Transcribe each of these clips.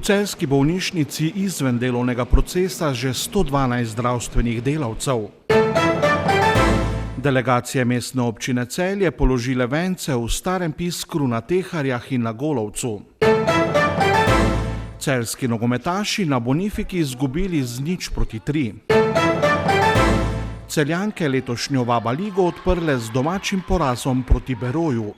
celjski bolnišnici izven delovnega procesa že 112 zdravstvenih delavcev. Delegacije mestne občine Celje položile vence v Starem Piskru, na Teharjah in na Golovcu. Celjski nogometaši na Bonifiki izgubili z 0-3. Celjanke letošnjo Vaba ligo odprle z domačim porazom proti Beroju.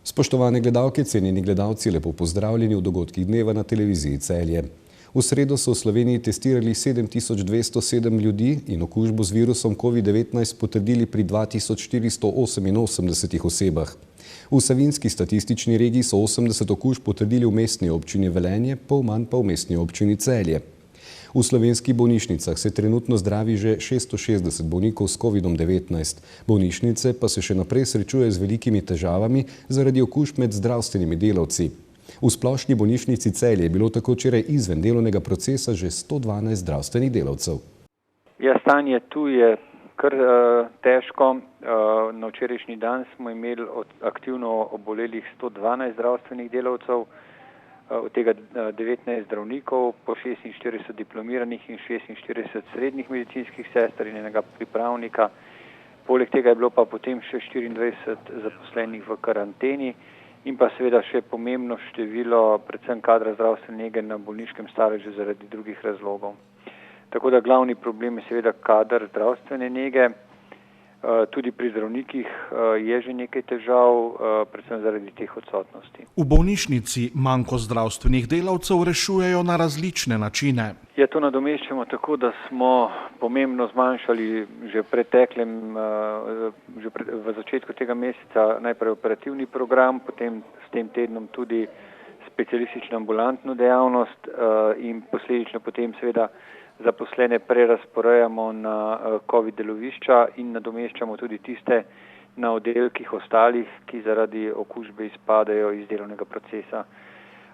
Spoštovane gledalke, cenjeni gledalci, lepo pozdravljeni v dogodkih dneva na televiziji Celje. V sredo so v Sloveniji testirali 7207 ljudi in okužbo z virusom COVID-19 potrdili pri 2488 osebah. V savinjski statistični regiji so 80 okužb potrdili v mestni občini Velenje, pol manj pa v mestni občini Celje. V slovenskih bolnišnicah se trenutno zdravi že 660 bolnikov s COVID-19. Bolnišnice pa se še naprej srečujejo z velikimi težavami zaradi okužb med zdravstvenimi delavci. V splošni bolnišnici Celje je bilo tako včeraj izven delovnega procesa že 112 zdravstvenih delavcev. Ja, stanje tu je kar težko. Na včerajšnji dan smo imeli aktivno obolelih 112 zdravstvenih delavcev, od tega 19 zdravnikov, po 46 diplomiranih in 46 srednjih medicinskih sester in enega pripravnika. Poleg tega je bilo pa potem še 24 zaposlenih v karanteni in pa seveda še pomembno število predvsem kadra zdravstvene nege na bolniškem staležu zaradi drugih razlogov. Tako da glavni problem je seveda kader zdravstvene nege. Tudi pri zdravnikih je že nekaj težav, predvsem zaradi teh odsotnosti. V bolnišnici manko zdravstvenih delavcev rešujejo na različne načine. Ja, to nadomeščamo tako, da smo pomembno zmanjšali v začetku tega meseca najprej operativni program, potem s tem tednom tudi specialistično ambulantno dejavnost in posledično potem seveda zaposlene prerazporejamo na COVID delovišča in nadomeščamo tudi tiste na oddelkih ostalih, ki zaradi okužbe izpadajo iz delovnega procesa.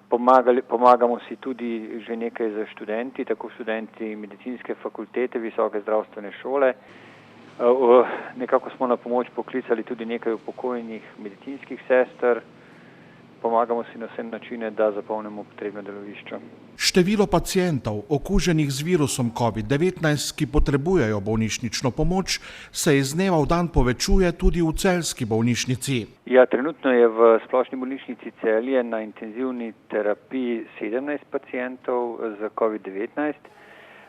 Pomagamo si tudi že nekaj za študenti, tako študenti medicinske fakultete, visoke zdravstvene šole. Nekako smo na pomoč poklicali tudi nekaj upokojenih medicinskih sester. Pomagamo si na vse načine, da zapolnimo potrebna delovišča. Število pacientov okuženih z virusom COVID-19, ki potrebujejo bolnišnično pomoč, se iz dneva v dan povečuje tudi v celjski bolnišnici. Ja, trenutno je v splošni bolnišnici Celje na intenzivni terapiji 17 pacientov z COVID-19.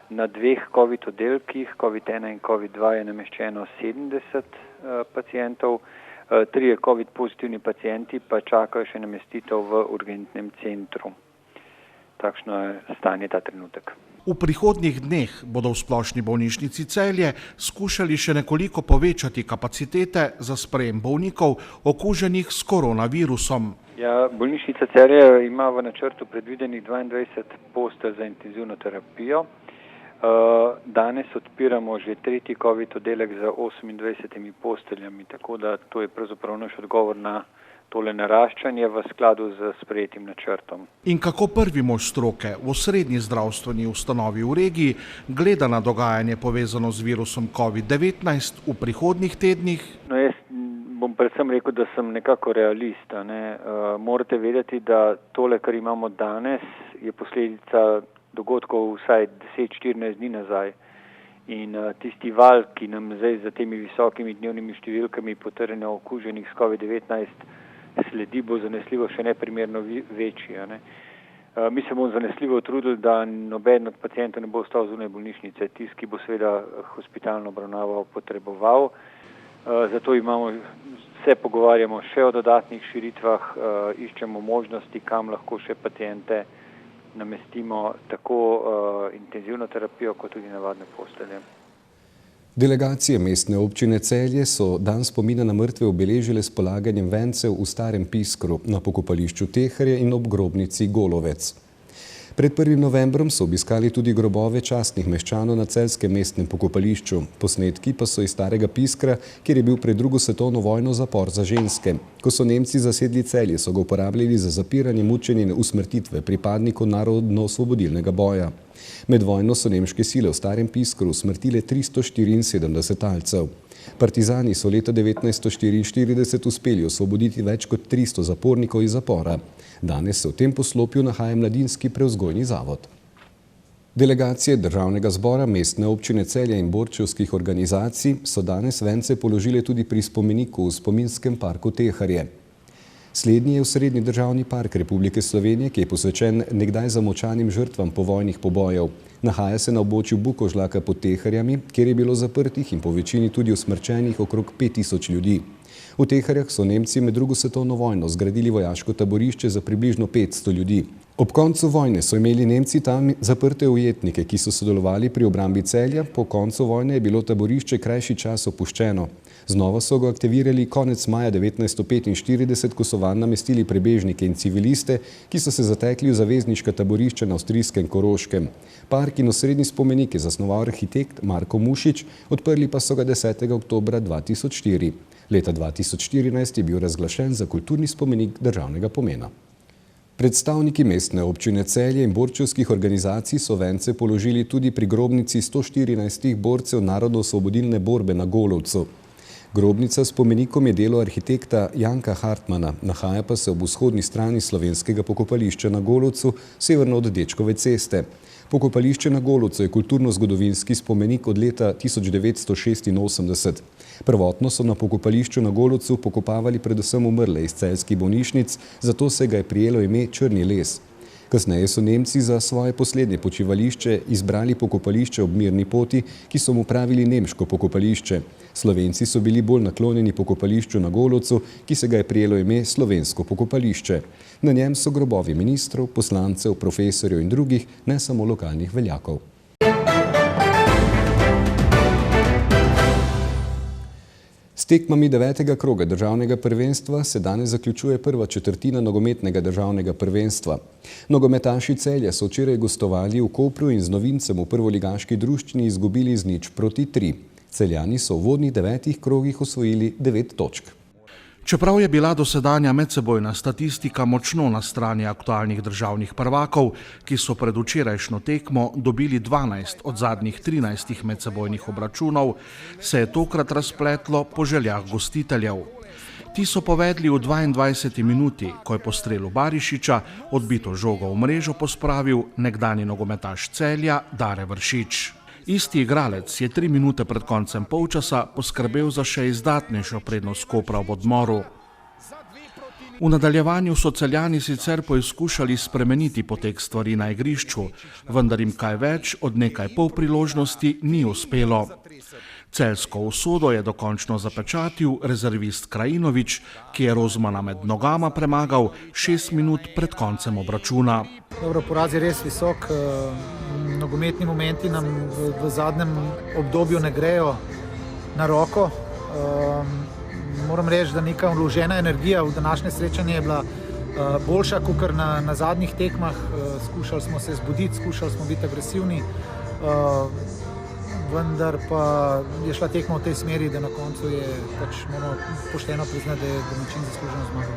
Na dveh COVID oddelkih, COVID-1 in COVID-2, je nameščeno 70 pacientov. 3 COVID pozitivni pacienti pa čakajo še namestitev v urgentnem centru. Takšno je stanje ta trenutek. V prihodnjih dneh bodo v splošni bolnišnici Celje skušali še nekoliko povečati kapacitete za sprejem bolnikov okuženih s koronavirusom. Ja, bolnišnica Celje ima v načrtu predvidenih 22 postelj za intenzivno terapijo. Danes odpiramo že 3. COVID oddelek z 28 posteljami, tako da to je pravzaprav naš odgovor na tole naraščanje v skladu z sprejetim načrtom. In kako prvi mož stroke v osrednji zdravstveni ustanovi v regiji gleda na dogajanje povezano z virusom COVID-19 v prihodnjih tednih? No, jaz bom predvsem rekel, da sem nekako realist. Morate vedeti, da tole, kar imamo danes, je posledica dogodkov vsaj 10-14 dni nazaj. In tisti val, ki nam zdaj za temi visokimi dnevnimi številkami potrjeno okuženih s COVID-19 sledi, bo zanesljivo še neprimerno večji. Mi se bomo zanesljivo trudili, da noben od pacientov ne bo ostal zunaj bolnišnice. Tisti, ki bo seveda hospitalno obravnavo potreboval. Zato se pogovarjamo še o dodatnih širitvah, iščemo možnosti, kam lahko še paciente namestimo tako intenzivno terapijo, kot tudi navadne postelje. Delegacije mestne občine Celje so dan spomina na mrtve obeležile s polaganjem vencev v Starem Piskru, na pokopališču Teharje in ob grobnici Golovec. Pred 1. novembrom so obiskali tudi grobove častnih meščanov na celjskem mestnem pokopališču. Posnetki pa so iz Starega Piskra, kjer je bil pred 2. svetovno vojno zapor za ženske. Ko so Nemci zasedli Celje, so ga uporabljali za zapiranje, mučenje in usmrtitve pripadnikov narodno-osvobodilnega boja. Med vojno so nemške sile v Starem Piskru usmrtile 374 talcev. Partizani so leta 1944 uspeli osvoboditi več kot 300 zapornikov iz zapora. Danes se v tem poslopju nahaja mladinski prevzgojni zavod. Delegacije Državnega zbora, Mestne občine Celje in borčevskih organizacij so danes vence položile tudi pri spomeniku v spominskem parku Teharje. Slednji je osrednji državni park Republike Slovenije, ki je posvečen nekdaj zamočanim žrtvam povojnih pobojev. Nahaja se na območju Bukovžlaka pod Teharjami, kjer je bilo zaprtih in po večini tudi usmrčenih okrog 5000 ljudi. V Teharjah so Nemci med drugo svetovno vojno zgradili vojaško taborišče za približno 500 ljudi. Ob koncu vojne so imeli Nemci tam zaprte ujetnike, ki so sodelovali pri obrambi Celja. Po koncu vojne je bilo taborišče krajši čas opuščeno. Znova so ga aktivirali konec maja 1945, ko so vanj namestili prebežnike in civiliste, ki so se zatekli v zavezniška taborišča na avstrijskem Koroškem. Park in osrednji spomenik je zasnoval arhitekt Marko Mušič, odprli pa so ga 10. oktobra 2004. Leta 2014 je bil razglašen za kulturni spomenik državnega pomena. Predstavniki Mestne občine Celje in borčevskih organizacij so vence položili tudi pri grobnici 114 borcev narodno-osvobodilne borbe na Golovcu. Grobnica s spomenikom je delo arhitekta Janka Hartmana, nahaja pa se ob vzhodni strani slovenskega pokopališča na Golovcu, severno od Dečkove ceste. Pokopališče na Golovcu je kulturno-zgodovinski spomenik od leta 1986. Prvotno so na pokopališču na Golovcu pokopavali predvsem umrle iz celjskih bolnišnic, zato se ga je prijelo ime Črni les. Kasneje so Nemci za svoje poslednje počivališče izbrali pokopališče ob Mirni poti, ki so mu pravili nemško pokopališče. Slovenci so bili bolj naklonjeni pokopališču na Golovcu, ki se ga je prijelo ime Slovensko pokopališče. Na njem so grobovi ministrov, poslancev, profesorjev in drugih, ne samo lokalnih veljakov. S tekmami 9. kroga državnega prvenstva se danes zaključuje prva četrtina nogometnega državnega prvenstva. Nogometaši Celja so včeraj gostovali v Kopru in z novincem v prvoligaški druščini izgubili z 0-3. Celjani so v vodnih 9 krogih osvojili 9 točk. Čeprav je bila dosedanja medsebojna statistika močno na strani aktualnih državnih prvakov, ki so pred včerajšnjo tekmo dobili 12 od zadnjih 13 medsebojnih obračunov, se je tokrat razpletlo po željah gostiteljev. Ti so povedli v 22. minuti, ko je po strelu Barišiča odbito žogo v mrežo pospravil nekdanji nogometaš Celja Dare Vršič. Isti igralec je 3 minute pred koncem polčasa poskrbel za še izdatnejšo prednost Kopra ob odmoru. V nadaljevanju so Celjani sicer poizkušali spremeniti potek stvari na igrišču, vendar jim kaj več od nekaj polpriložnosti ni uspelo. Celjsko usodo je dokončno zapečatil rezervist Krajinovič, ki je Rozmana med nogama premagal 6 minut pred koncem obračuna. Dobro, poraz je res visok. Nogometni momenti nam v zadnjem obdobju ne grejo na roko. Moram reči, da neka vložena energija v današnje srečanje je bila boljša kot na zadnjih tekmah. Skušali smo se zbuditi, skušali smo biti agresivni, vendar pa je šla tekma v tej smeri, da na koncu je moramo pošteno priznati, da je domačin zasluženo zmagal.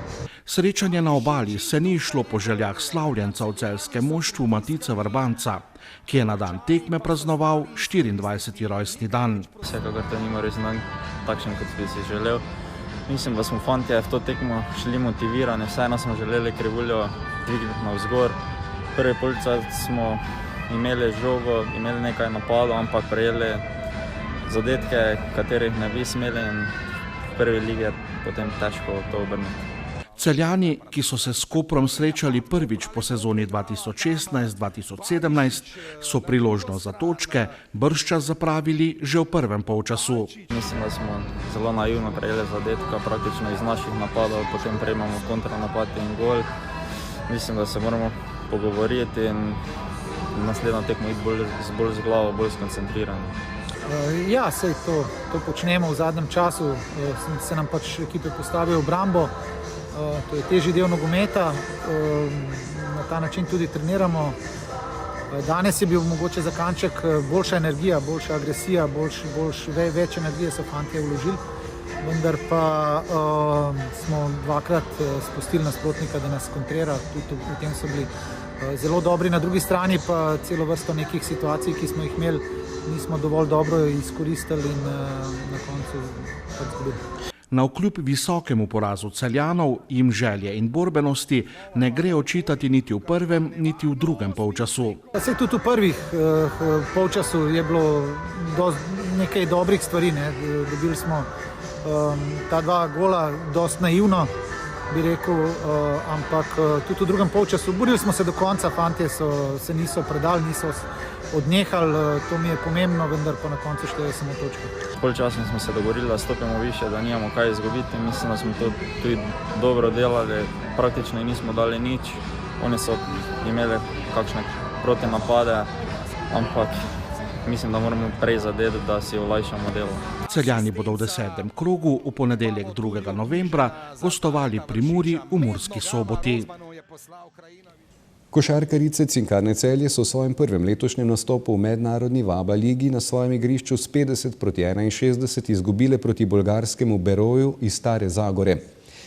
Srečanje na Obali se ni šlo po željah slavljenca v celjskem moštvu Matica Vrbanca, ki je na dan tekme praznoval 24. rojstni dan. Vsekakor to ni moj rojstni dan takšen, kot bi si želel. Mislim, da smo fantje v to tekmo šli motivirani, vseeno smo želeli krivuljo dvigniti navzgor. Prvi poločas smo imeli žogo, imeli nekaj napadov, ampak prejeli zadetke, katerih ne bi smeli, in v prvi ligi je potem težko to obrniti. Celjani, ki so se s Koprom srečali prvič po sezoni 2016-2017, so priložnost za točke bržčas zapravili že v prvem polčasu. Mislim, da smo zelo naivno prejeli zadetka, praktično iz naših napadov, potem prejmamo kontranapad in gol. Mislim, da se moramo pogovoriti in naslednjo tekmo iti bolj z glavo, bolj skoncentrirani. Ja, sej to počnemo v zadnjem času, se nam pač ekipe postavijo v obrambo. To je težji del nogometa, na ta način tudi treniramo. Danes je bil mogoče za kanček boljša energija, boljša agresija, več energije so fantje vložili, vendar pa smo dvakrat spustili nasprotnika, da nas kontrira, tudi v tem so bili zelo dobri. Na drugi strani pa celo vrsto nekih situacij, ki smo jih imeli nismo dovolj dobro izkoristili in na koncu pač izgubili. Navkljub visokemu porazu Celjanov jim želje in borbenosti ne gre očitati niti v prvem, niti v drugem polčasu. Saj tudi v prvih polčasu je bilo nekaj dobrih stvari. Dobili smo ta 2 gola dosti naivno, bi rekel, ampak tudi v drugem polčasu borili smo se do konca, fantje se niso predali, niso odnehali, to mi je pomembno, vendar pa na koncu šteje samo točke. Polčasno smo se dogovorili, da stopimo više, da nimamo kaj izgubiti. Mislim, da smo to tudi dobro delali, praktično nismo dali nič. Oni so imeli kakšne protinapade, ampak mislim, da moramo prej zadeti, da si olajšamo delo. Celjani bodo v 10. krogu v ponedeljek 2. novembra gostovali pri Muri v Murski Soboti. Košarkarice Cinkarne Celje so v svojem prvem letošnjem nastopu v mednarodni VABA ligi na svojem igrišču s 50-61 izgubile proti bolgarskemu Beroju iz Stare Zagore.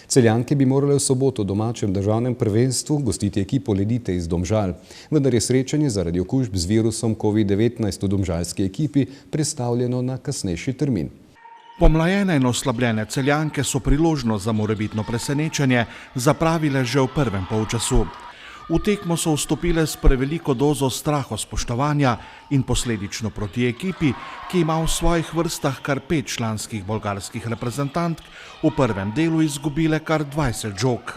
Celjanke bi morale v soboto v domačem državnem prvenstvu gostiti ekipo Ledite iz Domžal, vendar je srečanje zaradi okužb z virusom COVID-19 v domžalski ekipi prestavljeno na kasnejši termin. Pomlajene in oslabljene Celjanke so priložnost za morebitno presenečenje zapravile že v prvem polčasu. V tekmo so vstopile s preveliko dozo strahospoštovanja in posledično proti ekipi, ki ima v svojih vrstah kar 5 članskih bolgarskih reprezentantk, v prvem delu izgubile kar 20 žog.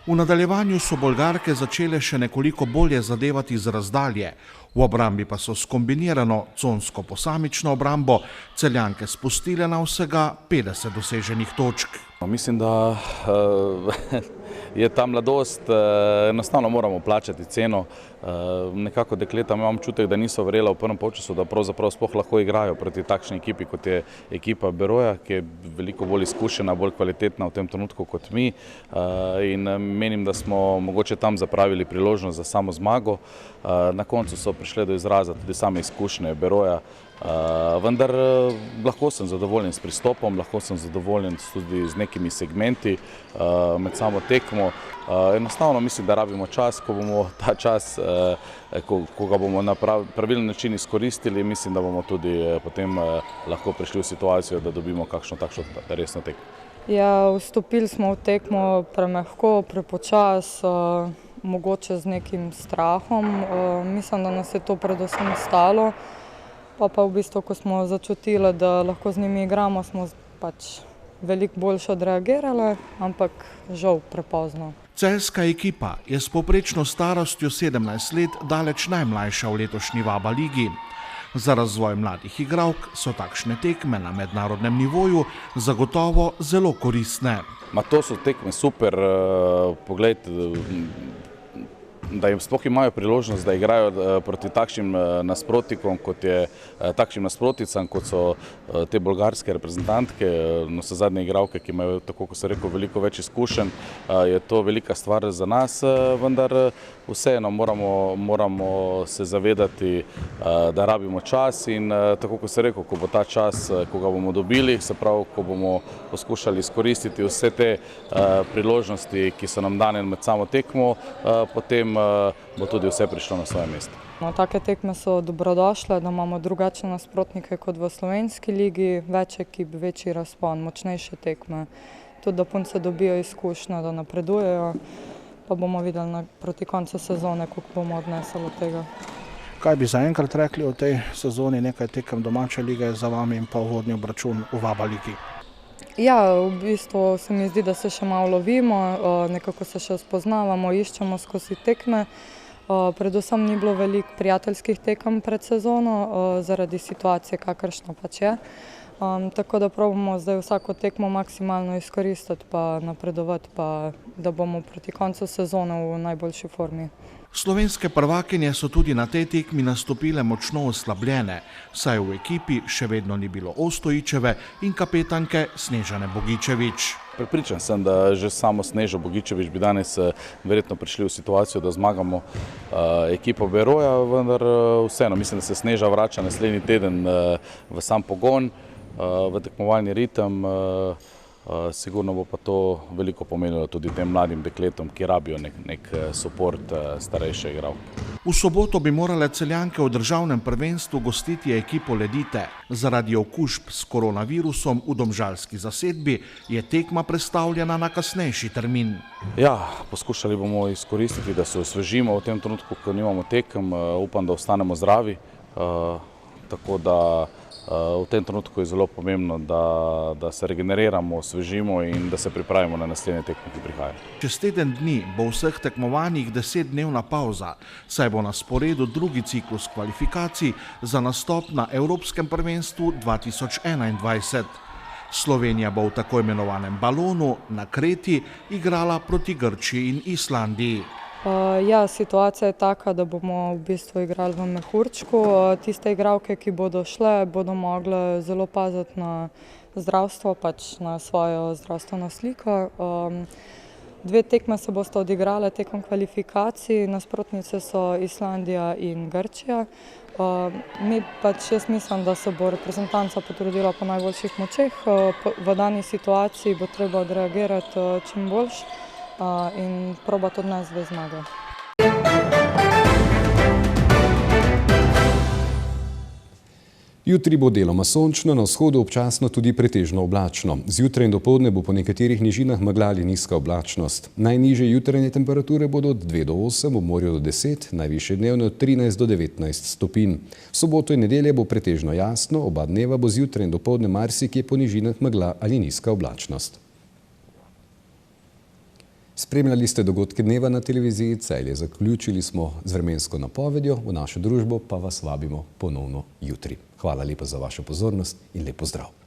V nadaljevanju so Bolgarke začele še nekoliko bolje zadevati z razdalje, v obrambi pa so skombinirano consko posamično obrambo Celjanke spustile na vsega 50 doseženih točk. Mislim, da je ta mladost, enostavno moramo plačati ceno. Nekako dekleta imam občutek, da niso verjela v prvem polčasu, da pravzaprav sploh lahko igrajo proti takšni ekipi, kot je ekipa Beroja, ki je veliko bolj izkušena, bolj kvalitetna v tem trenutku kot mi. In menim, da smo mogoče tam zapravili priložnost za samo zmago. Na koncu so prišle do izraza tudi same izkušnje Beroja. Vendar lahko sem zadovoljen s pristopom, lahko sem zadovoljen tudi z nekimi segmenti med samo tekmo. Enostavno mislim, da rabimo čas, ko bomo ta čas, ko ga bomo na pravilen način izkoristili, mislim, da bomo tudi potem lahko prišli v situacijo, da dobimo kakšno takšno resno tekmo. Ja, vstopili smo v tekmo premehko, prepočas, mogoče z nekim strahom. Mislim, da nas je to predvsem stalo. Pa v bistvu, ko smo začutili, da lahko z njimi igramo, smo pač veliko boljše odreagirali, ampak žal prepozno. Celjska ekipa je s povprečno starostjo 17 let daleč najmlajša v letošnji VABA ligi. Za razvoj mladih igralk so takšne tekme na mednarodnem nivoju zagotovo zelo koristne. To so tekme super, poglejte, da jim sploh imajo priložnost, da igrajo proti takšnim nasprotnikom, takšnim nasprotnicam, kot so te bolgarske reprezentantke, navsezadnje igralke, ki imajo, tako kot sem rekel, veliko več izkušenj. Je to velika stvar za nas, vendar vseeno moramo se zavedati, da rabimo čas in tako kot sem rekel, ko bo ta čas, ko ga bomo dobili, se pravi, ko bomo poskušali izkoristiti vse te priložnosti, ki so nam dane med samo tekmo, potem bo tudi vse prišlo na svoje mesto. Take tekme so dobrodošle, da imamo drugačne nasprotnike kot v slovenski ligi, več ekip, večji razpon, močnejše tekme. Tudi da punce dobijo izkušnje, da napredujejo, pa bomo videli proti koncu sezone, koliko bomo odnesli od tega. Kaj bi zaenkrat rekli o tej sezoni, nekaj tekem domače lige za vami in pa uvodni obračun v VABA ligi? Ja, v bistvu se mi zdi, da se še malo lovimo, nekako se še spoznavamo, iščemo skozi tekme. Predvsem ni bilo veliko prijateljskih tekem pred sezono, zaradi situacije, kakršna pač je. Tako da probamo zdaj vsako tekmo maksimalno izkoristiti pa napredovati, pa da bomo proti koncu sezone v najboljši formi. Slovenske prvakinje so tudi na tej tekmi nastopile močno oslabljene, saj v ekipi še vedno ni bilo Ostojićeve in kapetanke Snežane Bogičević. Prepričan sem, da že samo Snežo Bogičević bi danes verjetno prišli v situacijo, da zmagamo ekipo Beroja, vendar vseeno mislim, da se Sneža vrača naslednji teden v sam pogon, v tekmovalni ritem. Sigurno bo pa to veliko pomenilo tudi tem mladim dekletom, ki rabijo nek suport starejše igralke. V soboto bi morale Celjanke v državnem prvenstvu gostiti ekipo Ledite. Zaradi okužb s koronavirusom v domžalski zasedbi je tekma prestavljena na kasnejši termin. Ja, poskušali bomo izkoristiti, da se osvežimo v tem trenutku, ko nimamo tekem. Upam, da ostanemo zdravi. Tako da v tem trenutku je zelo pomembno, da se regeneriramo, osvežimo in da se pripravimo na naslednje tekme, ki prihajajo. Čez teden dni bo v vseh tekmovanjih 10-dnevna pavza, saj bo na sporedu drugi ciklus kvalifikacij za nastop na Evropskem prvenstvu 2021. Slovenija bo v tako imenovanem balonu na Kreti igrala proti Grčiji in Islandiji. Ja, situacija je taka, da bomo v bistvu igrali v mehurčku. Tiste igralke, ki bodo šle, bodo mogle zelo paziti na zdravstvo, pač na svojo zdravstveno sliko. 2 tekme se boste odigrale tekom kvalifikacij, nasprotnice so Islandija in Grčija. Jaz mislim, da se bo reprezentanca potrudila po najboljših močeh. V dani situaciji bo treba odreagirati čim boljš in probati odnesti 2 zmage. Jutri bo deloma sončno, na vzhodu občasno tudi pretežno oblačno. Zjutraj in dopoldne bo po nekaterih nižinah megla ali nizka oblačnost. Najnižje jutranje temperature bodo od 2 do 8, v morju do 10, najvišje dnevne od 13 do 19 stopinj. V soboto in nedelje bo pretežno jasno, oba dneva bo zjutraj in dopoldne marsikje po nižinah megla ali nizka oblačnost. Spremljali ste dogodke dneva na televiziji Celje. Zaključili smo z vremensko napovedjo, v našo družbo pa vas vabimo ponovno jutri. Hvala lepa za vašo pozornost in lep pozdrav.